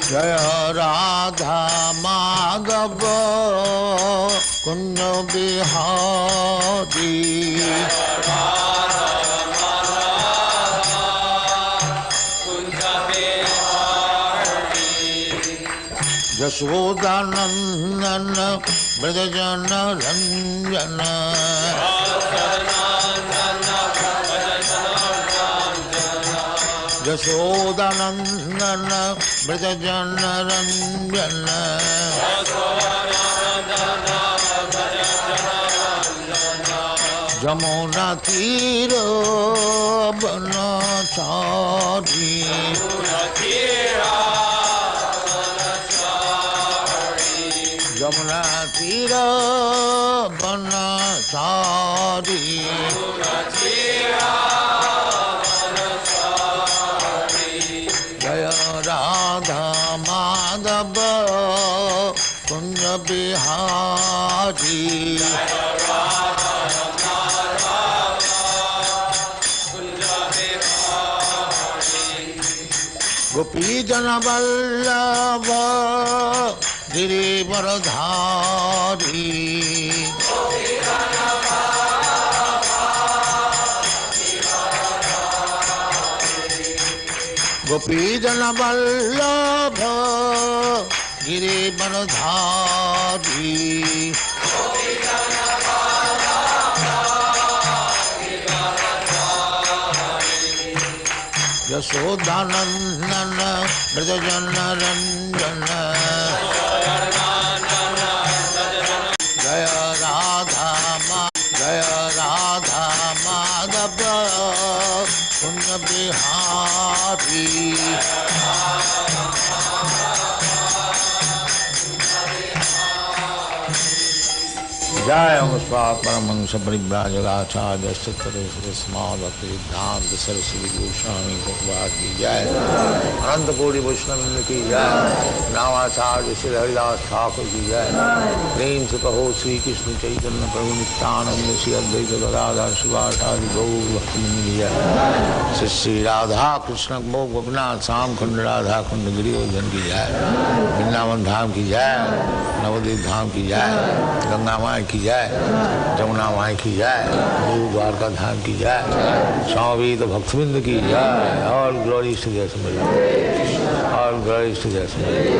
Jaya Radha Madhava Kunja Bihari Yashodanandana Brajajana Ranjana Yashodanandana Brajajana Ranjana Jamuna Tira Banachari Jamuna Tira Banachari Jaya Radha Madhava Kunja Bihari Gopi Jana Vallabha Girivaradhari Gopi Jana Vallabha Girivaradhari Yashodanandana Brajajana Ranjana Jaya Radha Madhava Kunja Bihari Jaya Muspa Paramahansa Paribhrajagacharya Sattva Smadhati Dhanta Saraswati Goswami Prabhupada ki Jai Ananta Koti Vaishnava ki Jai Namacharya Shri Haridas Thakur ki Jai Prem se kaho Sri Krishna Chaitanya Prabhu Nityananda Shri Advaita Gadadhar Shivasadi Gaur Bhaktivinoda ki Jai Shri Shri Radha Krishna Bhog Gopinath Sam Khanda Radha Khanda Giridhar ki Jai Vrindavan Dham ki Jai Navadvip Dham ki Jai Ganga Mai ki Jai, Jamuna Mai ki Jai, Guru Dwarka Dham ki Jai, Swami Bhaktivinoda ki Jai, all glories to their Samari. All glories to their Samari.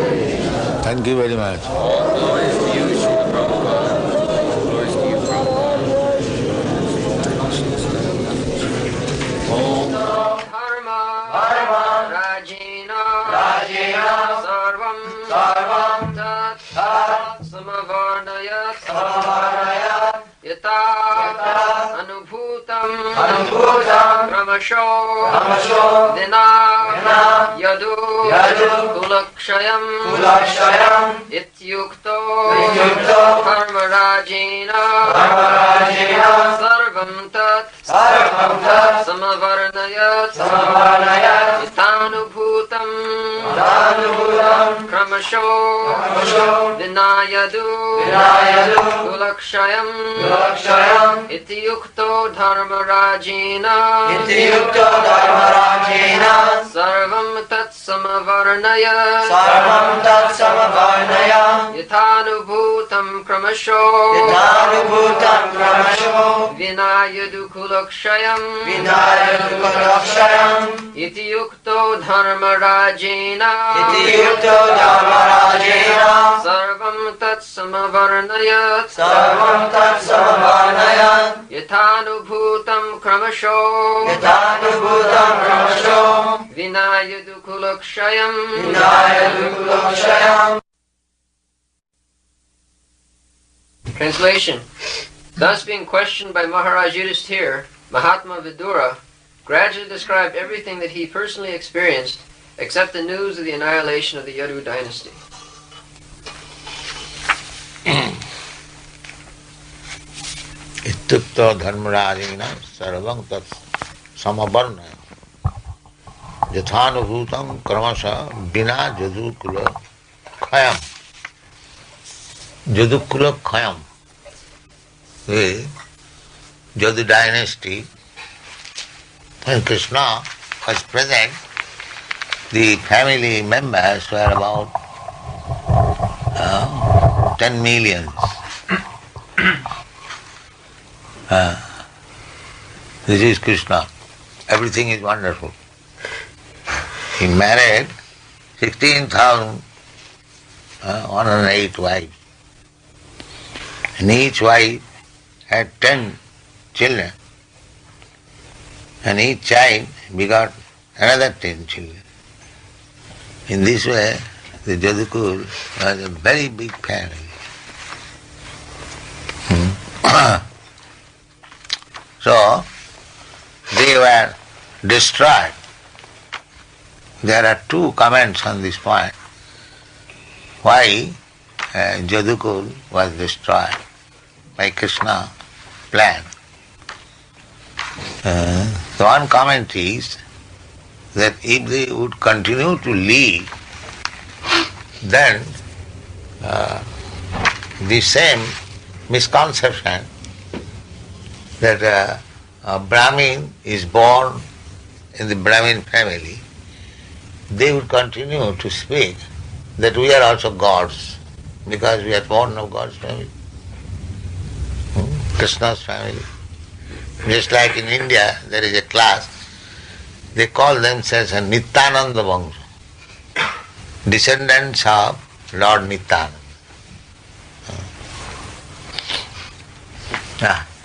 Thank you very much. All glories to you, Srila Prabhupada. All glories to you, Prabhupada. Om Dharma Rajina Sarvam Tat Samavarnayat Yata Anubhutam Kramasho Dina Yadu Kulakshayam Ityukto Dharmarajina Sarvam Tat Samavarnayat Itanubhutam Kramasho Vinayadu Kulakshayam Ityukto Dharmarajina Sarvam Tat Samavarnayat Yathanubhutam Kramasho Vinayadu Kulakshayam Ityukto Dharmarajina Sarvam Tat Samavarnayat Yathanubhutam Kramasho Vinayadu Kulakshayam Translation. Thus being questioned by Maharaj Yudhisthira, Mahatma Vidura gradually described everything that he personally experienced except the news of the annihilation of the Yadu dynasty. Ityukta dharmarajina sarvam tat samavarna yathanubhutam kramasa bina jadukula khayam. Jadukula khayam. The Yadu dynasty, when Krishna was present, the family members were about 10 million. This is Krishna. Everything is wonderful. He married 16,108 wives. And each wife had 10 children. And each child begot another 10 children. In this way, the Jadukur was a very big family. So, they were destroyed. There are two comments on this point. Why Jadukur was destroyed by Krishna plan. The one comment is that if they would continue to live, then the same misconception that a Brahmin is born in the Brahmin family, they would continue to speak that we are also gods because we are born of God's family, Krishna's family. Just like in India, there is a class, they call themselves a Nityananda Vangsha, descendants of Lord Nityananda.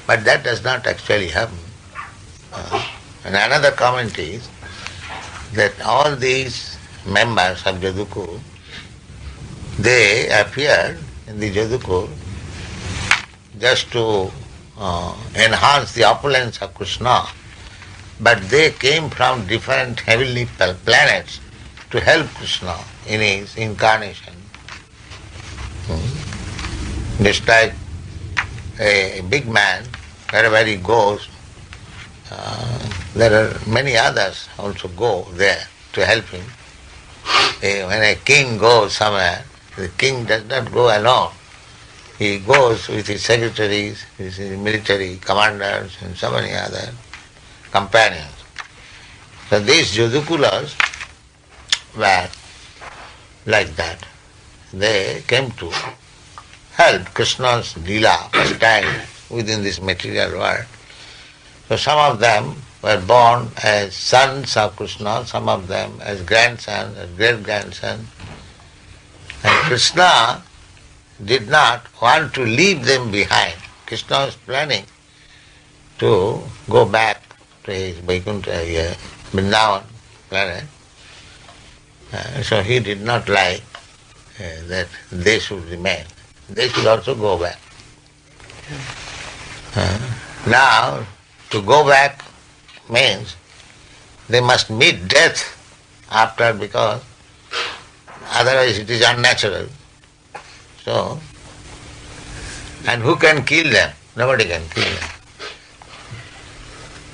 But that does not actually happen. And another comment is that all these members of Jadukur, they appeared in the Jadukur just to enhance the opulence of Krishna, but they came from different heavenly planets to help Krishna in his incarnation. Just like a big man, wherever he goes, there are many others also go there to help him. When a king goes somewhere, the king does not go alone. He goes with his secretaries, with his military commanders and so many other companions. So these Jadukulas were like that. They came to help Krishna's Leela pastime within this material world. So some of them were born as sons of Krishna, some of them as grandsons, as great-grandsons. And Krishna did not want to leave them behind. Krishna was planning to go back to his Vaikuntha, Vrindavan planet. So he did not like that they should remain. They should also go back. Now, to go back means they must meet death after, because otherwise it is unnatural. So, and who can kill them? Nobody can kill them.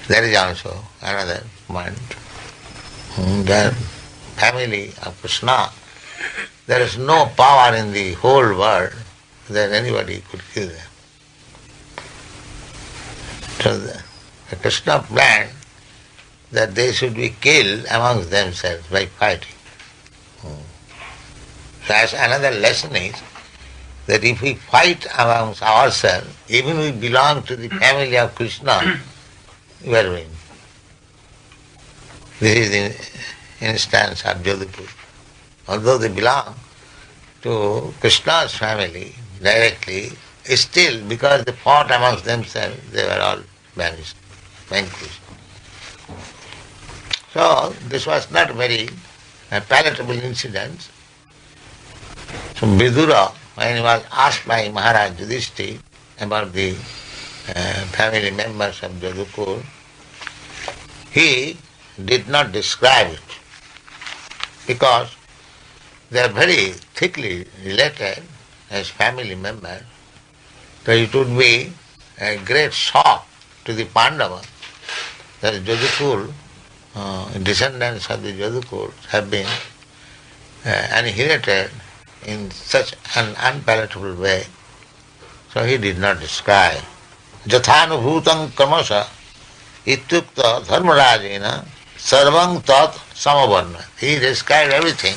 That is also another point. The family of Krishna, there is no power in the whole world that anybody could kill them. So the Krishna planned that they should be killed amongst themselves by fighting. So as another lesson is that if we fight amongst ourselves, even we belong to the family of Krishna, we are winning. This is the instance of Jadukur. Although they belong to Krishna's family directly, still because they fought amongst themselves, they were all vanished, vanquished. So this was not very palatable incident. So Vidura, when he was asked by Maharaj Yudhishthira about the family members of Jadukur, he did not describe it because they are very thickly related as family members. So it would be a great shock to the Pandavas that Jadukur, descendants of the Jadukur have been annihilated in such an unpalatable way. So he did not describe. Jathanubhutam kramasa ityukta dharmarajena sarvang tat samavarna. He described everything.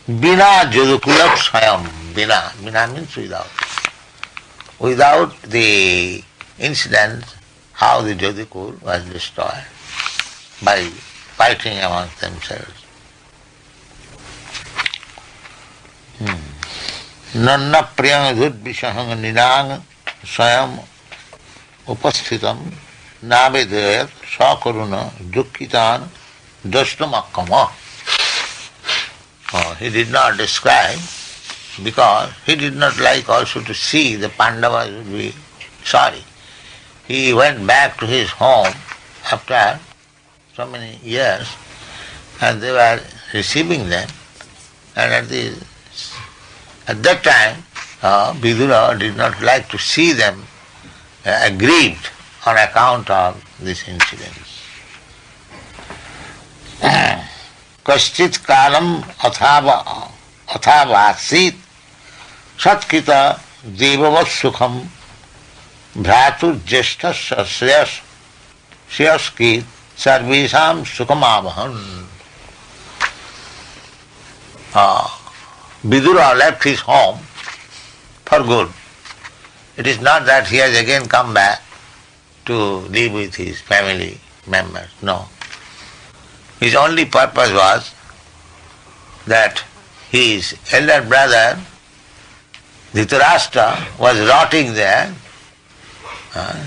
Bina jadukulat swayam. Bina means without. Without the incident how the Jadukul was destroyed by fighting amongst themselves. Nanna priyam dhudvishahang ninang swayam upasthitam navedayat sakaruna dukkitan dashtumakkama. He did not describe because he did not like also to see the Pandavas would be sorry. He went back to his home after so many years and they were receiving them, and at that time Vidura did not like to see them aggrieved on account of this incident. Kaschit kalam athavasit satkita devavat sukham bhratur jeshtasya sreyaskit sarvesham sukhamavahan. Vidura left his home for good. It is not that he has again come back to live with his family members. No. His only purpose was that his elder brother Dhritarashtra was rotting there.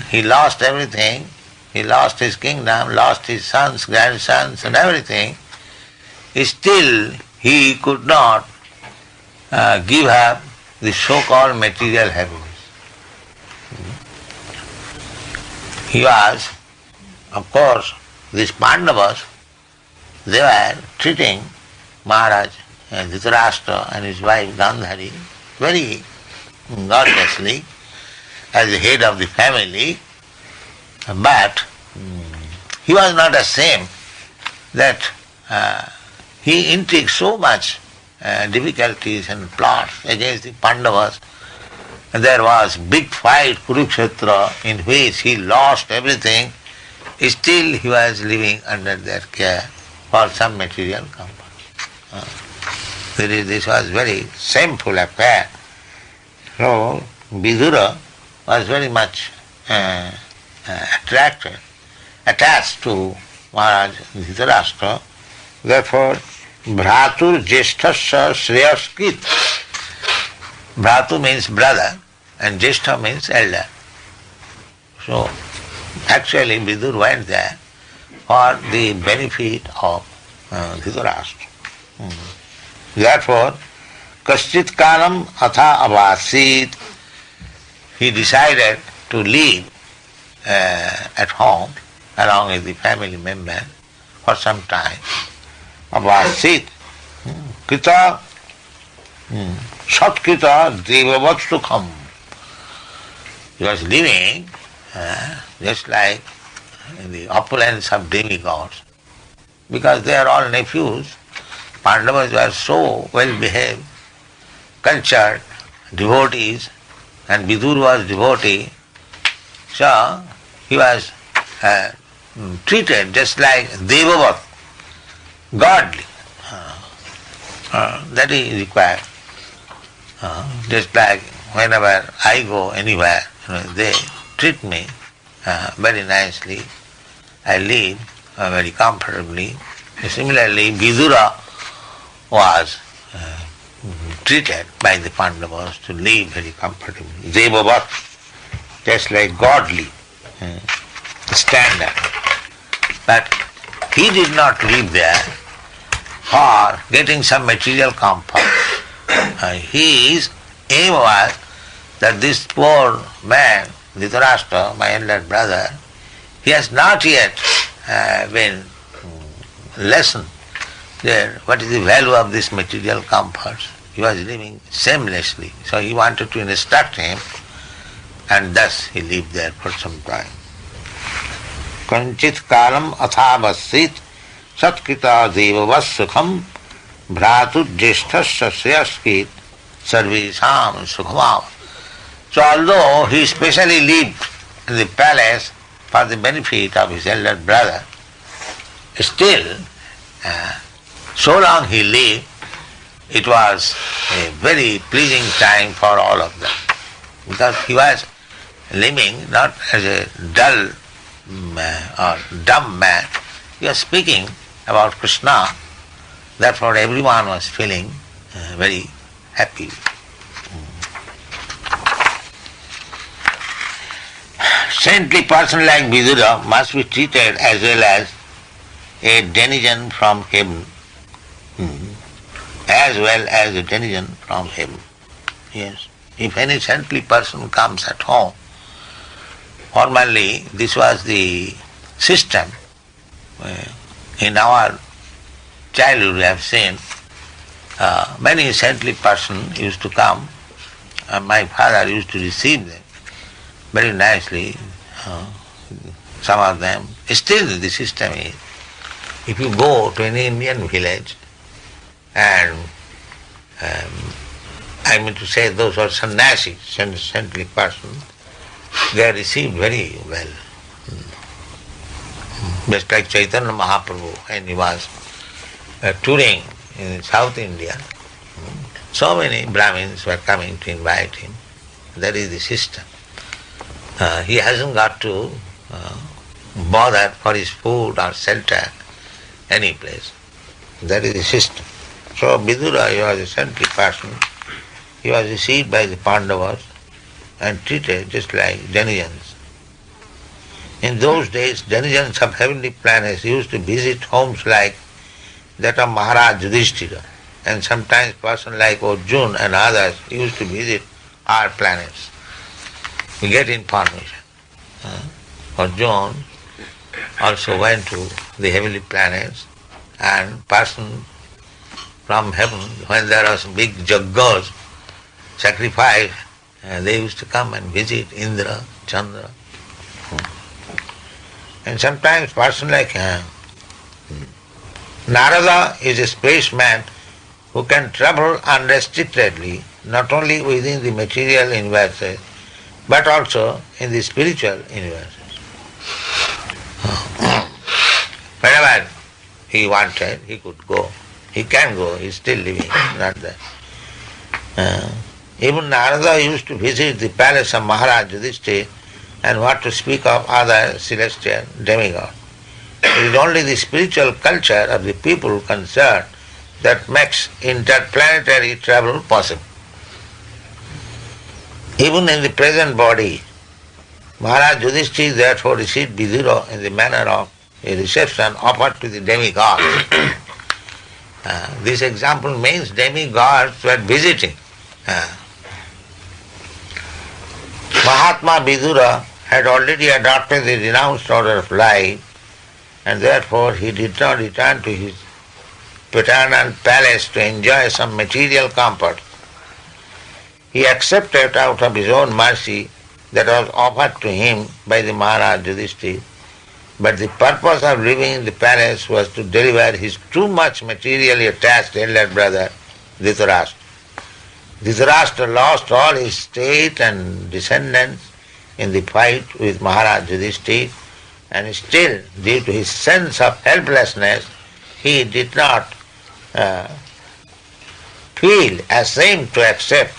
He lost everything. He lost his kingdom, lost his sons, grandsons and everything. Still he could not give up the so-called material happiness. He was, of course, these Pandavas, they were treating Maharaj Dhritarashtra and his wife Gandhari very godlessly as the head of the family, but he was not ashamed that he intrigued so much difficulties and plots against the Pandavas. There was big fight, Kurukshetra, in which he lost everything. Still he was living under their care for some material comfort. This was very shameful affair. So Vidura was very much attached to Maharaj Dhritarashtra. Therefore, Bhratur Jeshthasya Sreyaskit. Bhratu means brother and Jeshtha means elder. So actually Vidur went there for the benefit of Dhritarashtra. Therefore, Kaschit Kalam Atha Avasit, he decided to live at home along with the family member for some time. Avasit, Kita, Satkita Devavat Sukham. He was living just like in the opulence of demigods, because they are all nephews. Pandavas were so well behaved, cultured, devotees, and Vidur was devotee. So he was treated just like Devavat, godly. That is required. Just like whenever I go anywhere, they treat me very nicely. I live very comfortably. Similarly, Vidura was treated by the Pandavas to live very comfortably. Devavat, just like godly standard. But he did not live there for getting some material comfort. His aim was that this poor man, Dhritarashtra, my elder brother, he has not yet been lessened there what is the value of this material comforts. He was living shamelessly, so he wanted to instruct him, and thus he lived there for some time. Kanchit kalam athavassit satkita devavas sukham bhratu jeshthasya sreyaskit sarvesham sukhamav. So although he specially lived in the palace for the benefit of his elder brother. Still, so long he lived, it was a very pleasing time for all of them, because he was living not as a dull or dumb man. He was speaking about Krishna, therefore everyone was feeling very happy. Saintly person like Vidura must be treated as well as a denizen from heaven, as well as a denizen from heaven. Yes, if any saintly person comes at home, formerly this was the system. In our childhood we have seen many saintly persons used to come, and my father used to receive them very nicely. Some of them, still the system is, if you go to an Indian village, and I mean to say those who are sannyasis, saintly persons, they are received very well. Just like Chaitanya Mahaprabhu, when he was touring in South India, so many Brahmins were coming to invite him. That is the system. He hasn't got to bother for his food or shelter any place. That is the system. So Vidura, he was a saintly person. He was received by the Pandavas and treated just like denizens. In those days, denizens of heavenly planets used to visit homes like that of Maharaj Yudhishthira, and sometimes person like Arjuna and others used to visit our planets. We get information. Arjuna also went to the heavenly planets, and person from heaven, when there was big jaggas, sacrifice, they used to come and visit Indra, Chandra. And sometimes person like Narada is a spaceman who can travel unrestrictedly, not only within the material universes, but also in the spiritual universes. Wherever he wanted, he could go. He can go, he is still living, not that. Even Narada used to visit the palace of Maharaj Yudhishthira, and what to speak of other celestial demigods. It is only the spiritual culture of the people concerned that makes interplanetary travel possible. Even in the present body, Maharaj Yudhishthira therefore received Vidura in the manner of a reception offered to the demigods. This example means demigods were visiting. Mahatma Vidura had already adopted the renounced order of life, and therefore he did not return to his paternal palace to enjoy some material comfort. He accepted out of his own mercy that was offered to him by the Maharaj Yudhishthira, but the purpose of living in the palace was to deliver his too much materially attached elder brother Dhritarashtra. Dhritarashtra lost all his state and descendants in the fight with Maharaj Yudhishthira, and still, due to his sense of helplessness, he did not feel ashamed to accept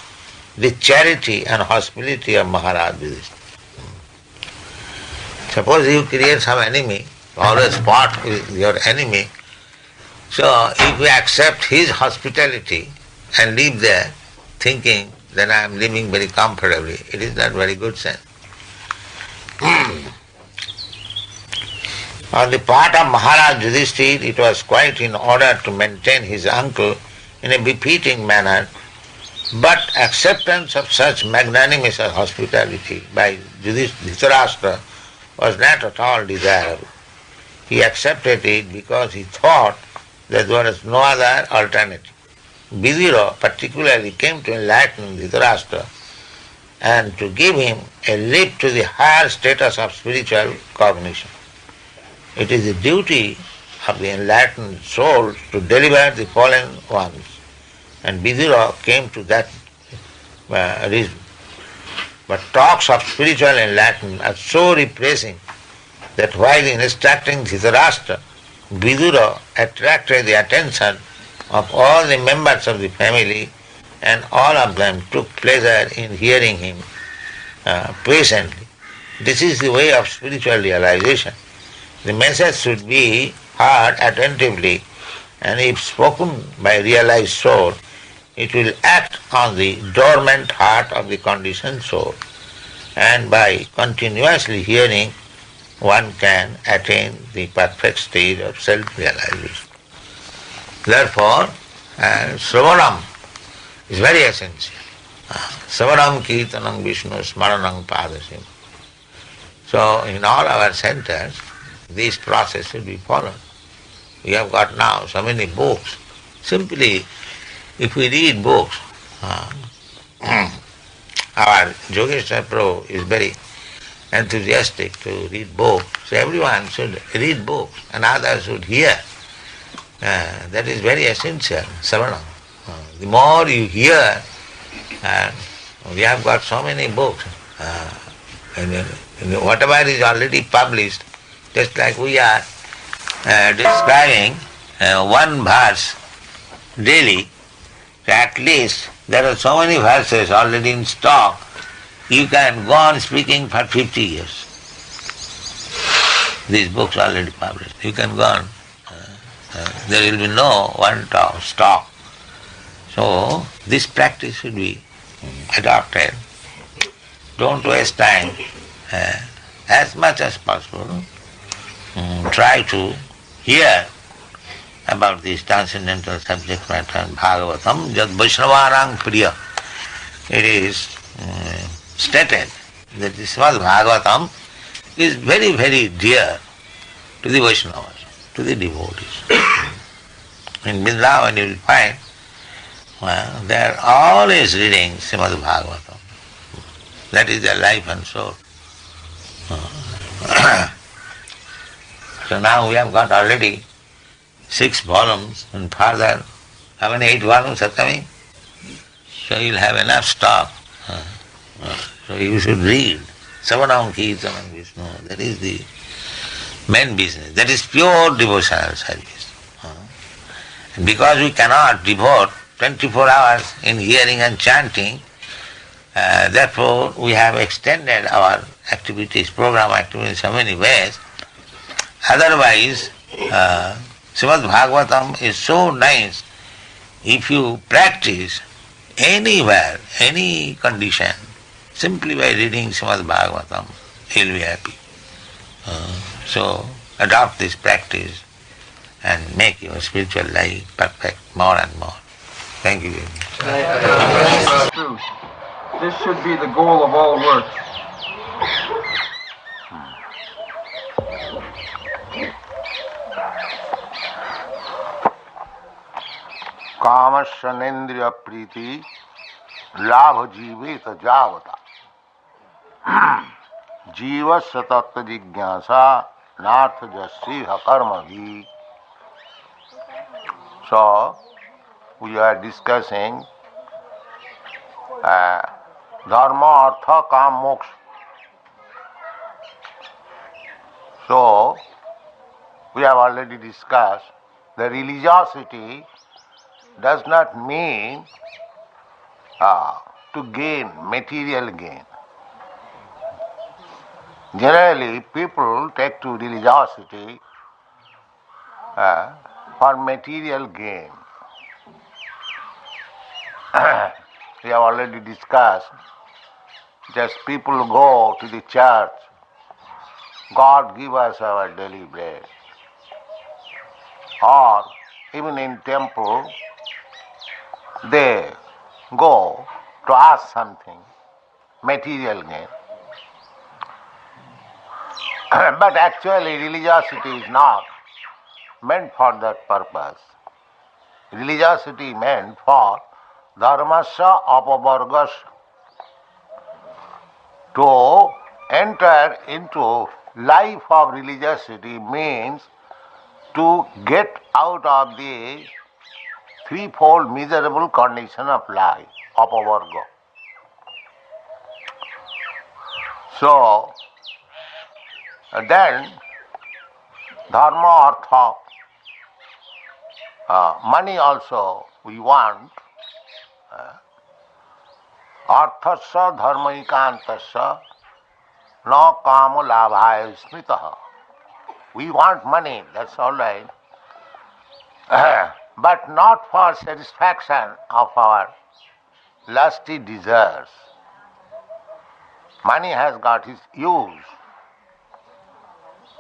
the charity and hospitality of Maharaj Yudhishthira. Suppose you create some enemy, always fought with your enemy, so if we accept his hospitality and live there, thinking that I am living very comfortably, it is not very good sense. On the part of Maharaj Yudhishthira, it was quite in order to maintain his uncle in a befitting manner, but acceptance of such magnanimous hospitality by Dhritarashtra was not at all desirable. He accepted it because he thought that there was no other alternative. Vidura particularly came to enlighten Dhritarashtra and to give him a lift to the higher status of spiritual cognition. It is the duty of the enlightened souls to deliver the fallen ones, and Vidura came to that reason. But talks of spiritual enlightenment are so repressing that while instructing Dhritarashtra, Vidura attracted the attention of all the members of the family, and all of them took pleasure in hearing him patiently. This is the way of spiritual realization. The message should be heard attentively, and if spoken by realized soul, it will act on the dormant heart of the conditioned soul, and by continuously hearing, one can attain the perfect stage of self-realization. Therefore, Sravanam is very essential. Sravanam Kirtanam Vishnu Smaranam Padasim. So, in all our centers, this process should be followed. We have got now so many books. Simply, if we read books, our Yogeshwar Prabhu is very enthusiastic to read books. So everyone should read books and others should hear. That is very essential, Savanam. The more you hear, we have got so many books. And whatever is already published, just like we are describing one verse daily, at least there are so many verses already in stock, you can go on speaking for 50 years. These books are already published. You can go on. There will be no one stop. So this practice should be adopted. Don't waste time. As much as possible, try to hear about this transcendental subject matter in Bhagavatam. Jad Vaishnavarang Priya. It is stated that this Srimad Bhagavatam is very, very dear to the Vaishnavas, to the devotees. In Vrindavan you will find they are always reading Srimad Bhagavatam. That is their life and soul. So now we have got already 6 volumes, and further, how many 8 volumes are coming? So you'll have enough stock. So you should read. Savanam Kirtanam Vishnu. That is the main business. That is pure devotional service. And because we cannot devote 24 hours in hearing and chanting, therefore we have extended our activities, program activities in so many ways. Otherwise, Srimad Bhagavatam is so nice. If you practice anywhere, any condition, simply by reading Srimad Bhagavatam, you will be happy. So adopt this practice and make your spiritual life perfect more and more. Thank you very much. Truth. This should be the goal of all work. कामस्य नेन्द्रिय प्रीति लाभ जीवित जावता जीवस्य तत्व जिज्ञासा नाथ जस्सी कर्म भी. So we are discussing dharma, artha, kam, moksha. So we have already discussed the religiosity does not mean to gain material gain. Generally, people take to religiosity for material gain. We have already discussed, just people go to the church, God give us our daily bread. Or even in temple, they go to ask something, material gain. But actually religiosity is not meant for that purpose. Religiosity meant for dharmasya apavargasya. To enter into life of religiosity means to get out of the threefold miserable condition of life, apavarga. So, then dharma, artha, money also we want. Arthasya dharmaikantasya na kama labhaya smitaha. We want money, that's all right. But not for satisfaction of our lusty desires. Money has got its use.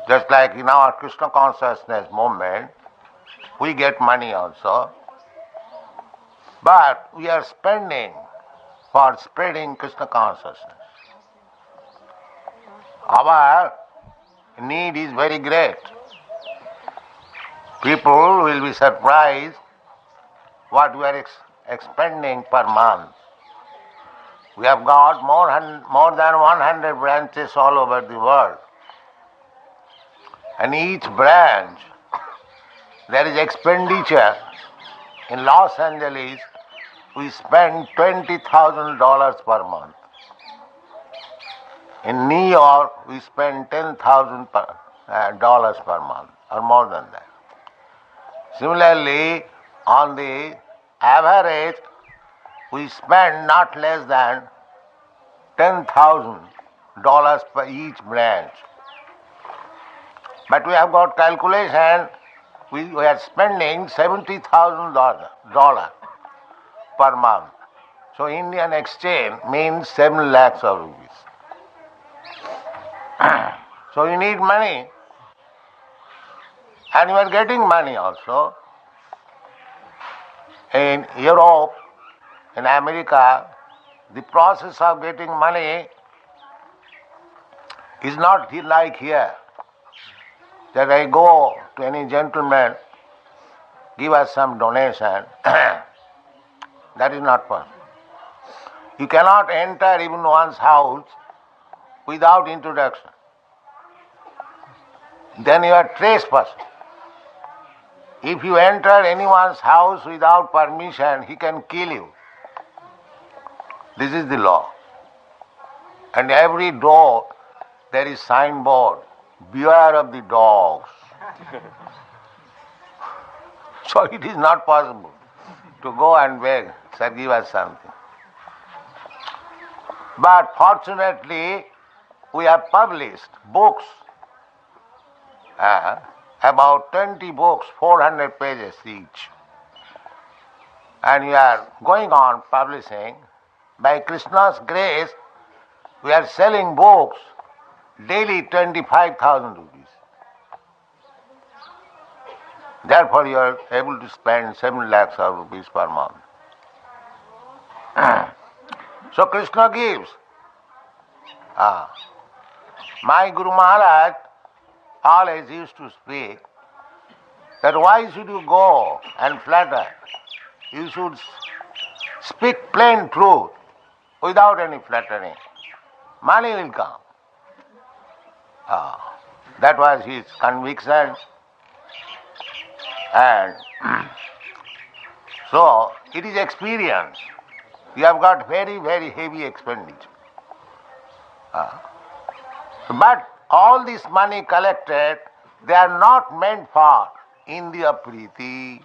Just like in our Krishna consciousness movement, we get money also, but we are spending for spreading Krishna consciousness. Our need is very great. People will be surprised what we are expending per month. We have got more than 100 branches all over the world. And each branch, there is expenditure. In Los Angeles, we spend $20,000 per month. In New York, we spend $10,000 per month, or more than that. Similarly, on the average, we spend not less than $10,000 per each branch. But we have got calculation, we are spending $70,000 per month. So Indian exchange means 7 lakhs of rupees. So you need money, and you are getting money also. In Europe, in America, the process of getting money is not like here, that I go to any gentleman, give us some donation. That is not possible. You cannot enter even one's house without introduction. Then you are trespassing. If you enter anyone's house without permission, he can kill you. This is the law. And every door there is signboard, beware of the dogs. So it is not possible to go and beg, sir, give us something. But fortunately, we have published books, about 20 books, 400 pages each. And we are going on publishing. By Krishna's grace, we are selling books daily 25,000 rupees. Therefore, you are able to spend 7 lakhs of rupees per month. So Krishna gives. My Guru Maharaj always used to speak that why should you go and flatter? You should speak plain truth without any flattering. Money will come. That was his conviction. And so it is experience. You have got very, very heavy expenditure. But all this money collected, they are not meant for Indriya Priti,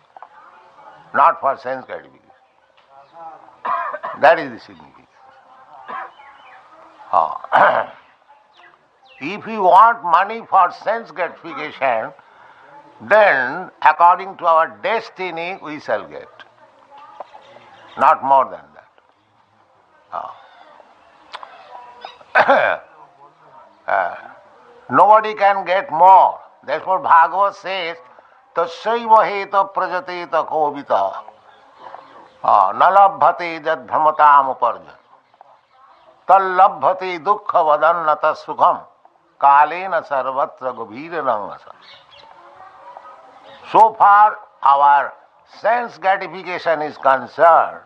not for sense gratification. That is the significance. If you want money for sense gratification, then according to our destiny we shall get. Not more than that. Nobody can get more. That's what Bhagavad says, Tasyaiva heta prajateta kovita nalabhate jad brahmatam uparjan tallabhate dukkha vadannata sukham kalena sarvatra gabhira rangasa. So far our sense gratification is concerned,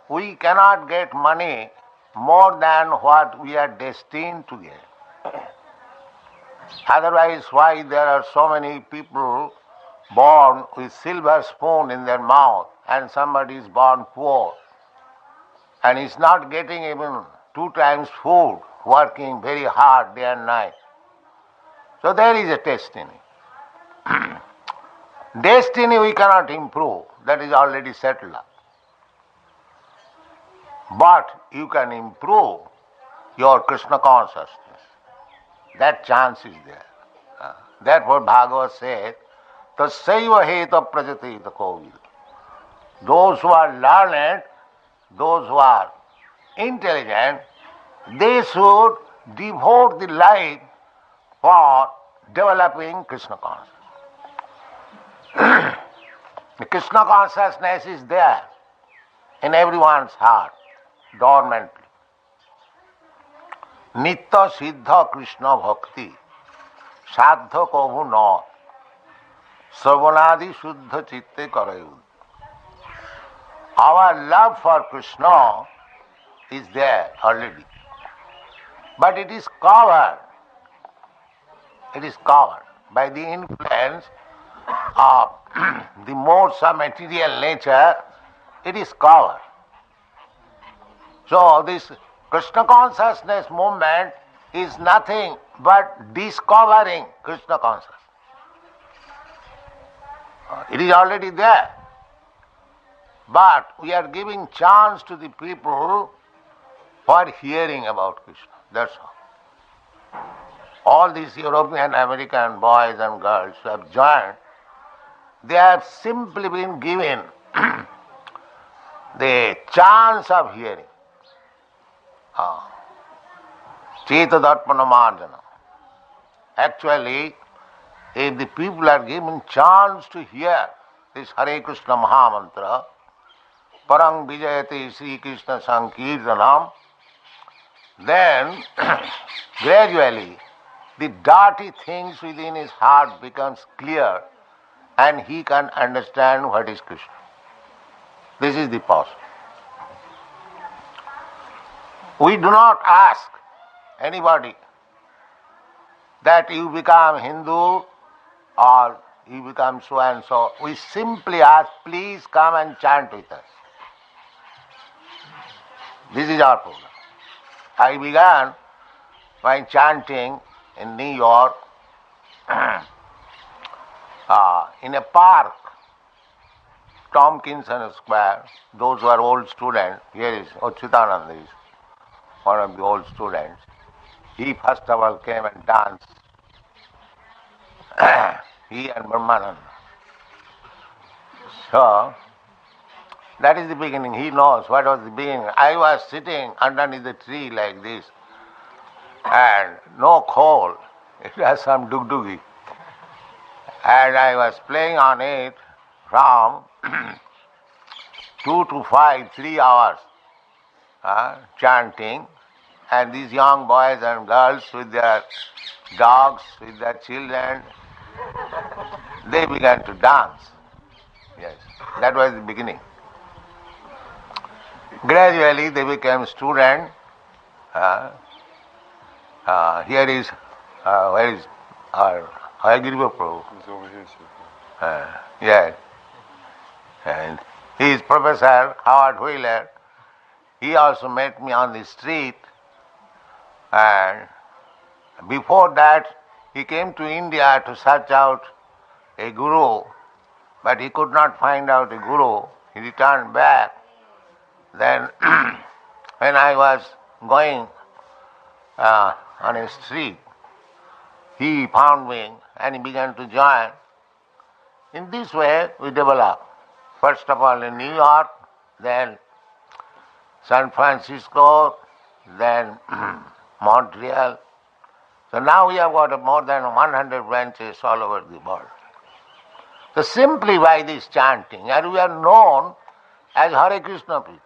we cannot get money more than what we are destined to get. Otherwise, why there are so many people born with silver spoon in their mouth and somebody is born poor and is not getting even 2 times food, working very hard day and night. So there is a destiny. Destiny we cannot improve, that is already settled up. But you can improve your Krishna consciousness. That chance is there. Therefore Bhagavad said, Tassaiva heta prajati kovid. Those who are learned, those who are intelligent, they should devote the life for developing Krishna consciousness. The Krishna consciousness is there in everyone's heart, dormantly. Nitya siddha Krishna bhakti, sadha kabhu na, sarvanadi shuddha chitte karayud. Our love for Krishna is there already, but it is covered. It is covered by the influence of the modes of material nature. It is covered. So this Krishna consciousness movement is nothing but discovering Krishna consciousness. It is already there. But we are giving chance to the people for hearing about Krishna. That's all. All these European, American boys and girls who have joined, they have simply been given the chance of hearing. Chetadarpana marjana. Actually, if the people are given chance to hear this Hare Krishna Mahamantra, Parang Vijayate Sri Krishna Sankirtanam, then gradually the dirty things within his heart becomes clear and he can understand what is Krishna. This is the possible. We do not ask anybody that you become Hindu or you become so and so. We simply ask, please come and chant with us. This is our program. I began by chanting in New York in a park, Tompkinson Square. Those who are old students, here is Achyutananda is one of the old students. He first of all came and danced. He and Brahmananda. So, that is the beginning. He knows what was the beginning. I was sitting underneath the tree like this, and no coal. It was some dugdugi. And I was playing on it from 2 to 5, 3 hours, chanting. And these young boys and girls with their dogs, with their children, they began to dance. Yes, that was the beginning. Gradually they became students. Here is, where is our Hayagiriva Prabhu? He's over here, sir. Yes. And he is Professor Howard Wheeler. He also met me on the street. And before that, he came to India to search out a guru, but he could not find out a guru. He returned back. Then, when I was going on a street, he found me and he began to join. In this way, we developed. First of all in New York, then San Francisco, then Montreal. So now we have got more than 100 branches all over the world. So simply by this chanting, and we are known as Hare Krishna people.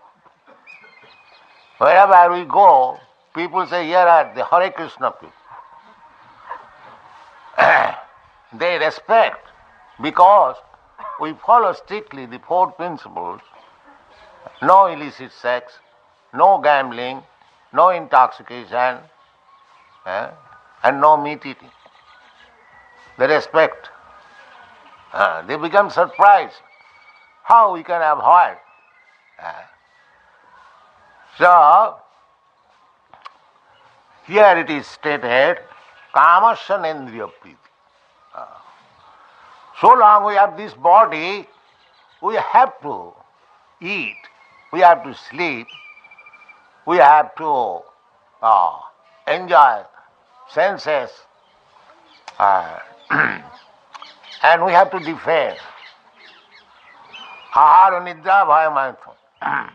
Wherever we go, people say, here are the Hare Krishna people. They respect because we follow strictly the 4 principles: no illicit sex, no gambling, no intoxication, and no meat eating. They respect. They become surprised how we can avoid. So, here it is stated, kamasya nendriya priti. So long we have this body, we have to eat, we have to sleep, we have to enjoy senses, and we have to defend. Ahara nidra bhayamaitham.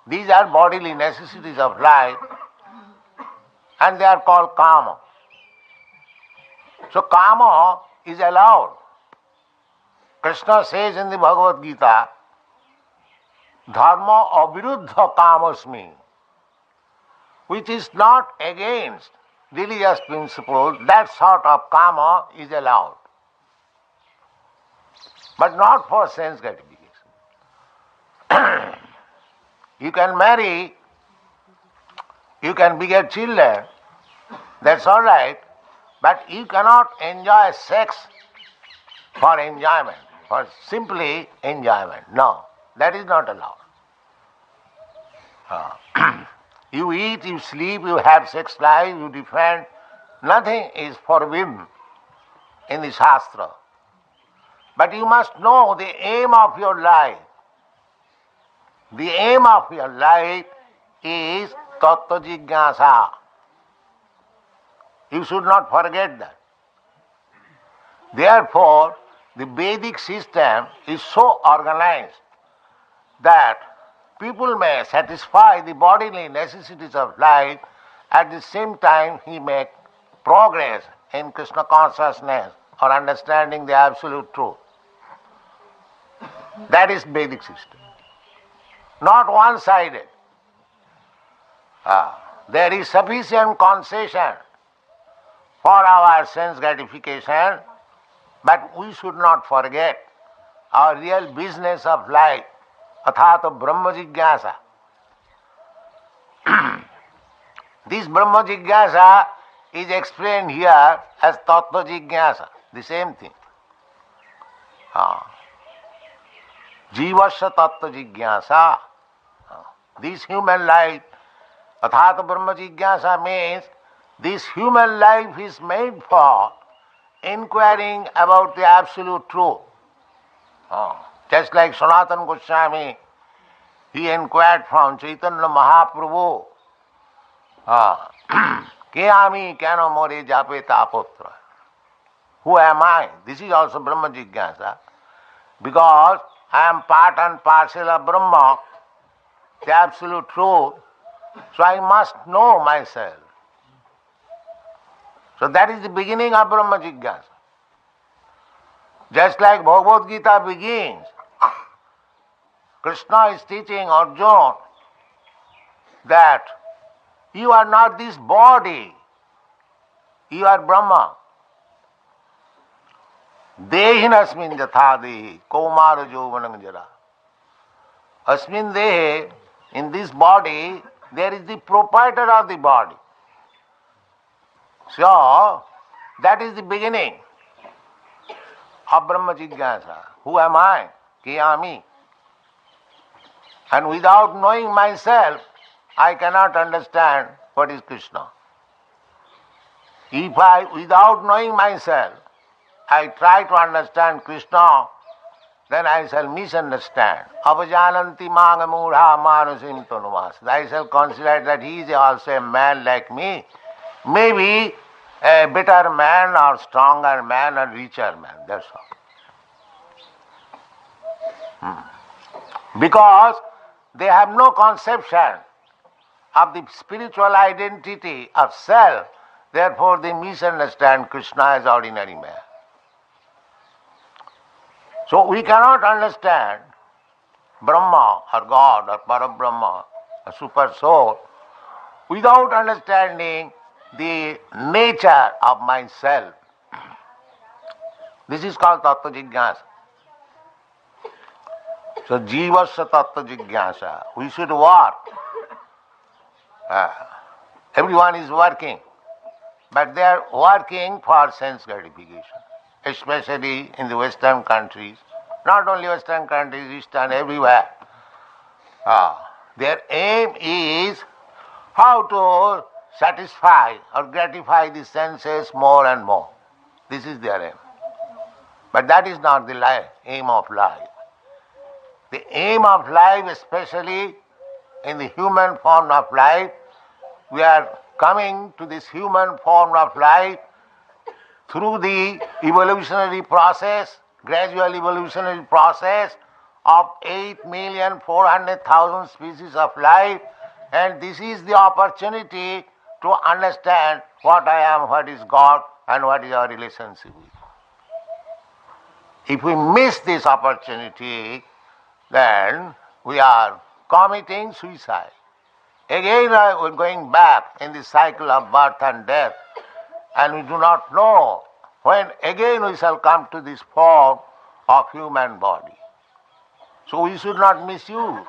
These are bodily necessities of life, and they are called kama. So kama is allowed. Krishna says in the Bhagavad Gita, dharma aviruddha kamasmi, which is not against religious principles, that sort of kama is allowed. But not for sense gratification. You can marry, you can beget children, that's all right, but you cannot enjoy sex for enjoyment, for simply enjoyment. No, that is not allowed. You eat, you sleep, you have sex life, you defend. Nothing is forbidden in the Shastra. But you must know the aim of your life. The aim of your life is tattva jignasa. You should not forget that. Therefore, the Vedic system is so organized that people may satisfy the bodily necessities of life, at the same time he make progress in Krishna consciousness or understanding the absolute truth. That is Vedic system. Not one-sided. There is sufficient concession for our sense gratification, but we should not forget our real business of life, athata brahma jigyasa. This brahma jigyasa is explained here as tattva jigyasa, the same thing. Jivasya tattva jigyasa. This human life, athata brahma jigyasa means this human life is made for inquiring about the absolute truth. Just like Sanatana Goswami, he inquired from Chaitanya Mahaprabhu, Ke ami keno more jape tapotra. Who am I? This is also Brahma Jigyasa. Because I am part and parcel of Brahma, the absolute truth, so I must know myself. So that is the beginning of Brahma Jigyasa. Just like Bhagavad Gita begins, Krishna is teaching Arjuna that you are not this body, you are Brahma. Dehin asmin jatha dehi, kaumara jovanam jara. Asmin dehe, in this body, there is the proprietor of the body. So, that is the beginning of Brahma Jigyasa. Who am I? Kiyami. And without knowing myself, I cannot understand what is Krishna. If without knowing myself, I try to understand Krishna, then I shall misunderstand. Avajananti manga mudha manusim tanumas. I shall consider that he is also a man like me, maybe a better man or stronger man or richer man, that's all. Because they have no conception of the spiritual identity of self, therefore they misunderstand Krishna as ordinary man. So we cannot understand Brahma or God or Parabrahma, a super soul, without understanding the nature of myself. This is called tattva jigyasa. So jivasya tattva jigyasa. We should work. Everyone is working, but they are working for sense gratification, especially in the Western countries. Not only Western countries, Eastern, everywhere. Their aim is how to satisfy or gratify the senses more and more. This is their aim. But that is not the aim of life. The aim of life, especially in the human form of life, we are coming to this human form of life through the evolutionary process, gradual evolutionary process of 8,400,000 species of life, and this is the opportunity to understand what I am, what is God, and what is our relationship with. If we miss this opportunity, then we are committing suicide. Again, we're going back in the cycle of birth and death, and we do not know when again we shall come to this form of human body. So we should not misuse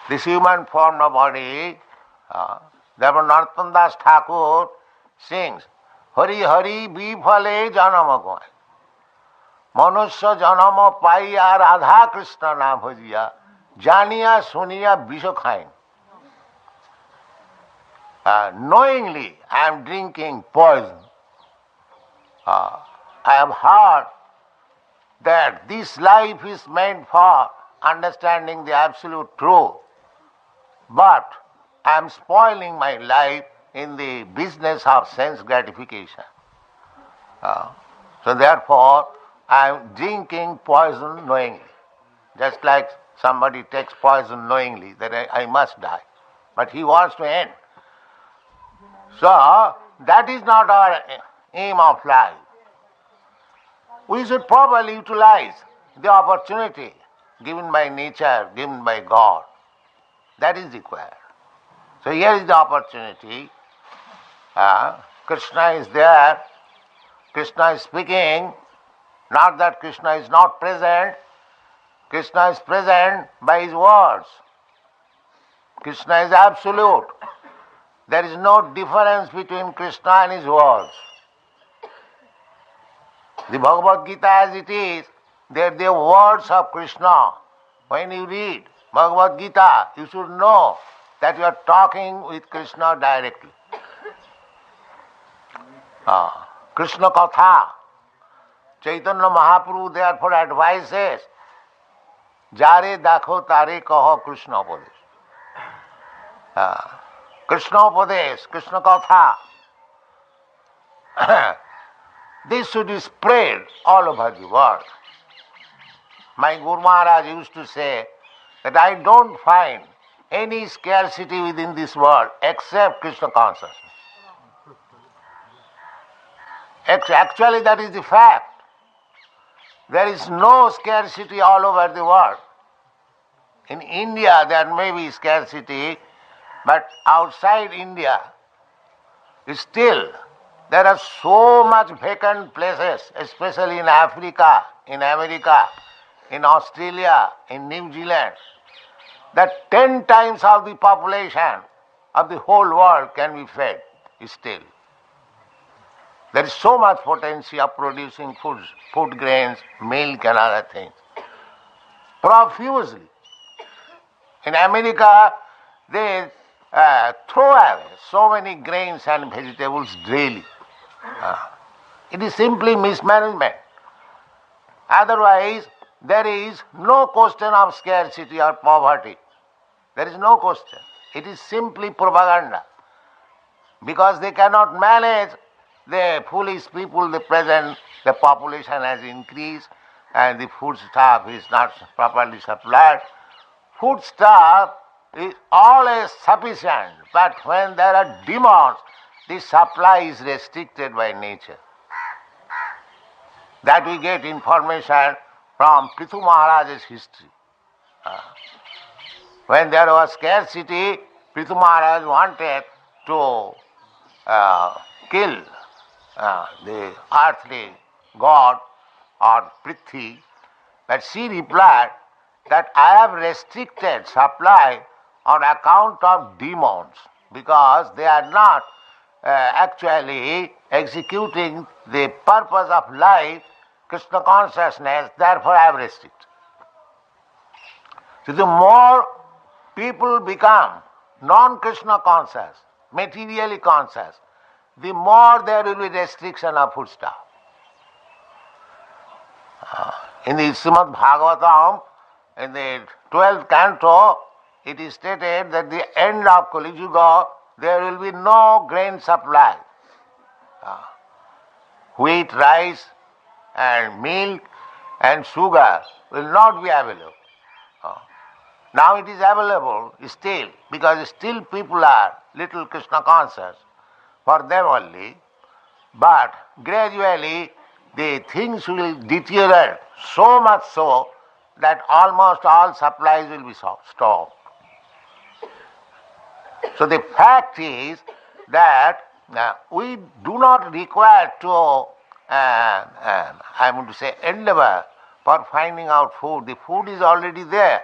this human form of body. Therefore Narottam Das Thakur sings, Hari Hari Bifale Janama Goy. Manusya Janama Paiya Radha Krishna Na Bhajiya Janiya Suniya Bisha Khain. Knowingly I am drinking poison. I have heard that this life is meant for understanding the absolute truth, but I am spoiling my life in the business of sense gratification. So therefore, I am drinking poison knowingly. Just like somebody takes poison knowingly that I must die. But he wants to end. So, that is not our aim of life. We should properly utilize the opportunity given by nature, given by God. That is required. So here is the opportunity. Krishna is there. Krishna is speaking. Not that Krishna is not present. Krishna is present by his words. Krishna is absolute. There is no difference between Krishna and his words. The Bhagavad Gita as it is, they are the words of Krishna. When you read Bhagavad Gita, you should know that you are talking with Krishna directly. Krishna Katha. Chaitanya Mahaprabhu therefore advises, Jare dakho tare kaho Krishna Upadesh. Krishna Upadesh, Krishna Katha. This should be spread all over the world. My Guru Maharaj used to say that I don't find any scarcity within this world except Krishna consciousness. Actually, that is the fact. There is no scarcity all over the world. In India, there may be scarcity, but outside India, still there are so much vacant places, especially in Africa, in America, in Australia, in New Zealand, that 10 times of the population of the whole world can be fed still. There is so much potential of producing food grains, milk and other things. Profusely. In America, they throw away so many grains and vegetables daily. It is simply mismanagement. Otherwise, there is no question of scarcity or poverty. There is no question. It is simply propaganda. Because they cannot manage the foolish people, the present, the population has increased and the food stuff is not properly supplied. Food stuff is always sufficient, but when there are demands, the supply is restricted by nature. That we get information from Prithu Maharaj's history. When there was scarcity, Prithu Maharaj wanted to kill the earthly god or Prithvi, but she replied that I have restricted supply on account of demons because they are not actually executing the purpose of life, Krishna consciousness, therefore I have restricted. So the more people become non-Krishna conscious, materially conscious, the more there will be restriction of foodstuff. In the Srimad Bhagavatam, in the 12th canto, it is stated that the end of Kali Yuga, there will be no grain supply. Wheat, rice and milk and sugar will not be available. Now it is available still, because still people are little Krishna conscious, for them only, but gradually the things will deteriorate so much so that almost all supplies will be stopped. So the fact is that we do not require to, I want to say, endeavor for finding out food. The food is already there.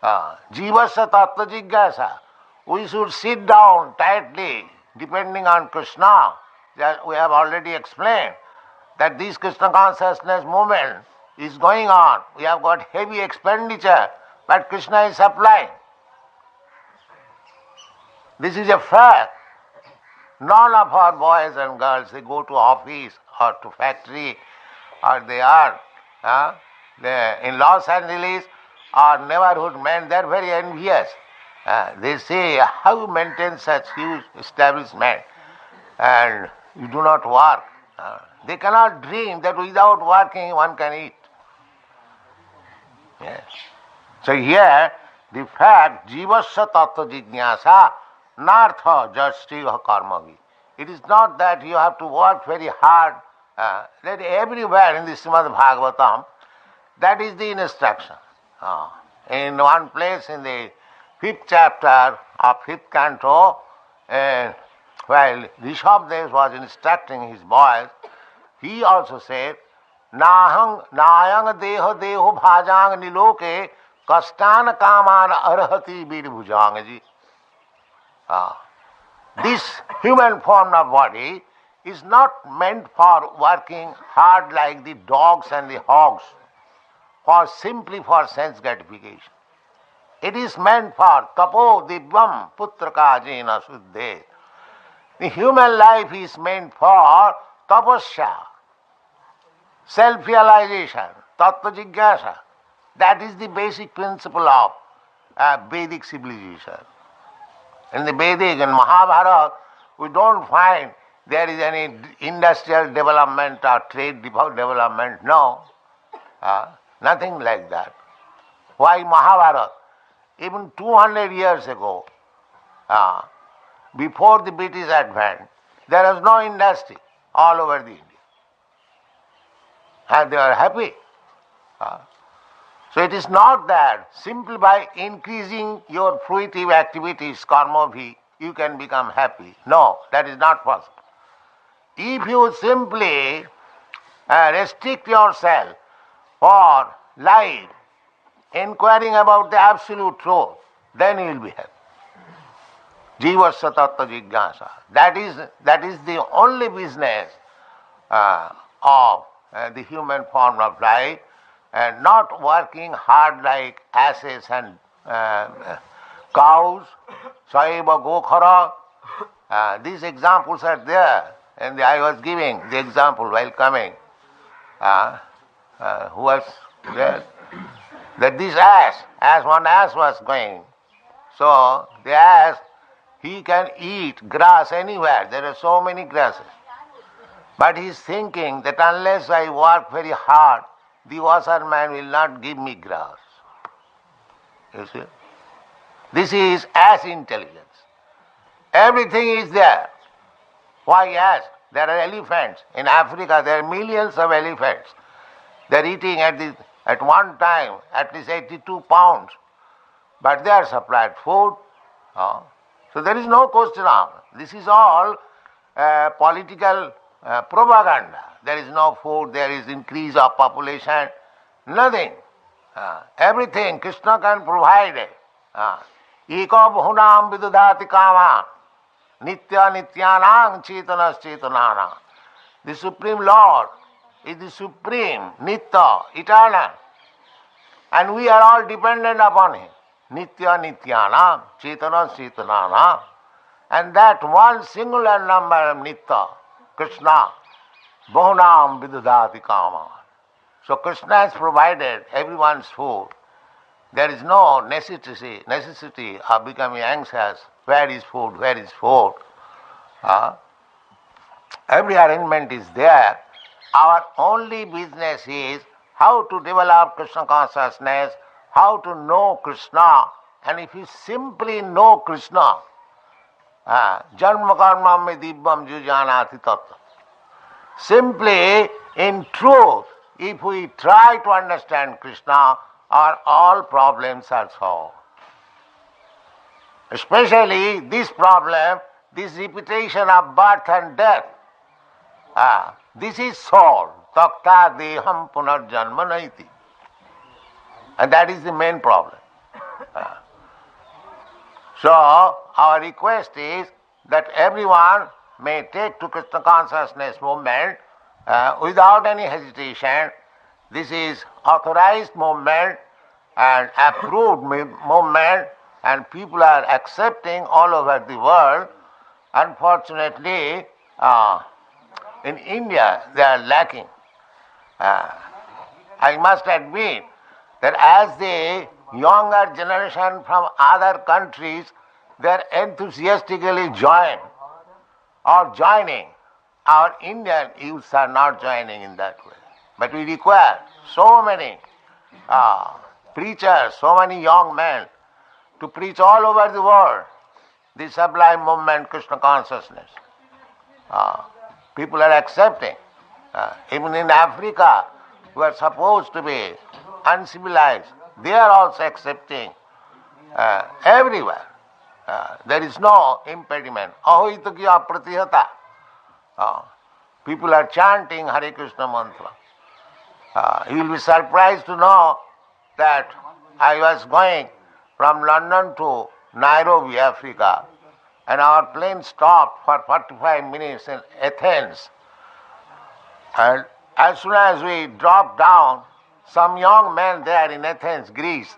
Jivasya tattva jigyasa. We should sit down tightly, depending on Krishna. That we have already explained that this Krishna consciousness movement is going on. We have got heavy expenditure, but Krishna is supplying. This is a fact. None of our boys and girls, they go to office or to factory, or they are in Los Angeles or neighborhood men, they are very envious. They say, how you maintain such huge establishment and you do not work. They cannot dream that without working one can eat. Yes. So here, the fact, jivasya tattva jignasa, nartha jastiva karmavi. It is not that you have to work very hard. That everywhere in the Srimad Bhagavatam, that is the instruction. In one place in the 5th chapter of 5th canto, while Rishabdev was instructing his boys, he also said, Nayang deho bhajang niloke kastan kaman arhati vidbhujangaji. This human form of body is not meant for working hard like the dogs and the hogs, simply for sense gratification. It is meant for tapo divyam putraka jena suddhe. The human life is meant for tapasya, self-realization, tattva jigyasa. That is the basic principle of Vedic civilization. In the Vedic and Mahabharata, we don't find there is any industrial development or trade development. No, nothing like that. Why Mahabharata? Even 200 years ago, before the British advent, there was no industry all over the India. And they are happy. So it is not that simply by increasing your fruitive activities, karma-bhi, you can become happy. No, that is not possible. If you simply restrict yourself for life, inquiring about the absolute truth, then you will be happy. Jivasya tattva jigyasa. That is the only business of the human form of life, and not working hard like asses and cows, saiva gokhara. These examples are there, and I was giving the example while coming. Who was there? That this ass, as one ass was going, so the ass, he can eat grass anywhere. There are so many grasses. But he is thinking that unless I work very hard, the washerman will not give me grass. You see? This is ass intelligence. Everything is there. Why ass? There are elephants. In Africa there are millions of elephants. They are eating at one time at least 82 pounds. But they are supplied food. So there is no question of. This is all political propaganda. There is no food, there is increase of population, nothing. Everything Krishna can provide. Eko bhunam vidudhati kama nitya nityanang chetanas chetanana. The Supreme Lord is the Supreme, Nitya, eternal. And we are all dependent upon Him. Nitya nityanam chetanas chetanana. And that one singular number, Nitya, Krishna, Bahunam Vidudati Kama. So Krishna has provided everyone's food. There is no necessity of becoming anxious. Where is food? Where is food? Every arrangement is there. Our only business is how to develop Krishna consciousness, how to know Krishna. And if you simply know Krishna, Janma karma me dibbam jujanati tattva. Simply, in truth, if we try to understand Krishna, our all problems are solved. Especially this problem, this repetition of birth and death. This is solved. Takta deham punarjanma naiti. And that is the main problem. So, our request is that everyone may take to Krishna consciousness movement without any hesitation. This is authorized movement and approved movement, and people are accepting all over the world. Unfortunately, in India they are lacking. I must admit that as the younger generation from other countries, they are enthusiastically joining. Our Indian youths are not joining in that way. But we require so many preachers, so many young men to preach all over the world the sublime movement, Krishna consciousness. People are accepting. Even in Africa, who are supposed to be uncivilized, they are also accepting. Everywhere. There is no impediment. Ahoitakya pratihata. People are chanting Hare Krishna mantra. You will be surprised to know that I was going from London to Nairobi, Africa, and our plane stopped for 45 minutes in Athens. And as soon as we dropped down, some young men there in Athens, Greece,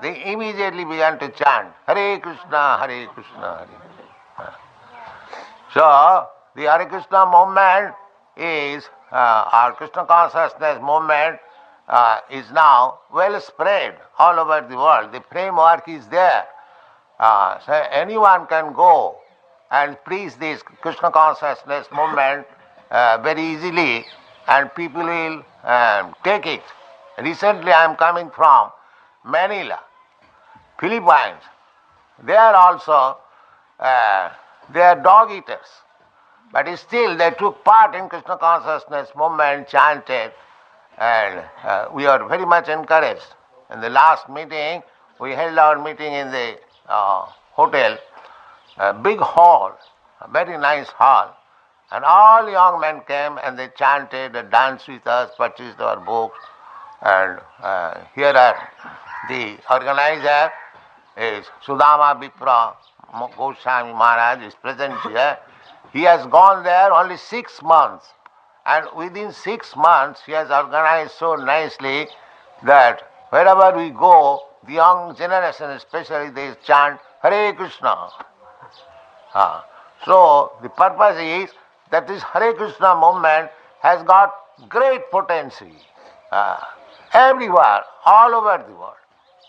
they immediately began to chant Hare Krishna, Hare Krishna, Hare Krishna. So, the Hare Krishna movement is, our Krishna consciousness movement is now well spread all over the world. The framework is there. So anyone can go and preach this Krishna consciousness movement very easily, and people will take it. Recently I am coming from Manila, Philippines. They are also, they are dog eaters. But still they took part in Krishna consciousness movement, chanted, and we are very much encouraged. In the last meeting, we held our meeting in the hotel, a big hall, a very nice hall, and all young men came and they chanted, they danced with us, purchased our books, and here are the organizer is Sudama Vipra Goswami Maharaj is present here. He has gone there only 6 months, and within 6 months he has organized so nicely that wherever we go, the young generation especially, they chant Hare Krishna. So the purpose is that this Hare Krishna movement has got great potential everywhere, all over the world.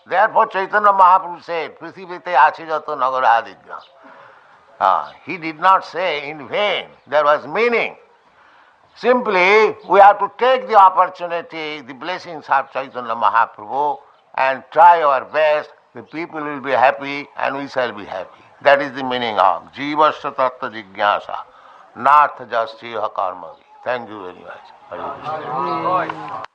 Therefore Chaitanya Mahaprabhu said, Prithivite Achijato Nagaradigya. He did not say in vain, there was meaning. Simply, we have to take the opportunity, the blessings of Chaitanya Mahaprabhu, and try our best. The people will be happy and we shall be happy. That is the meaning of Jivasya Tattva Jigyasa, Nartha Jasya Karmavi. Thank you very much. Hare Krishna.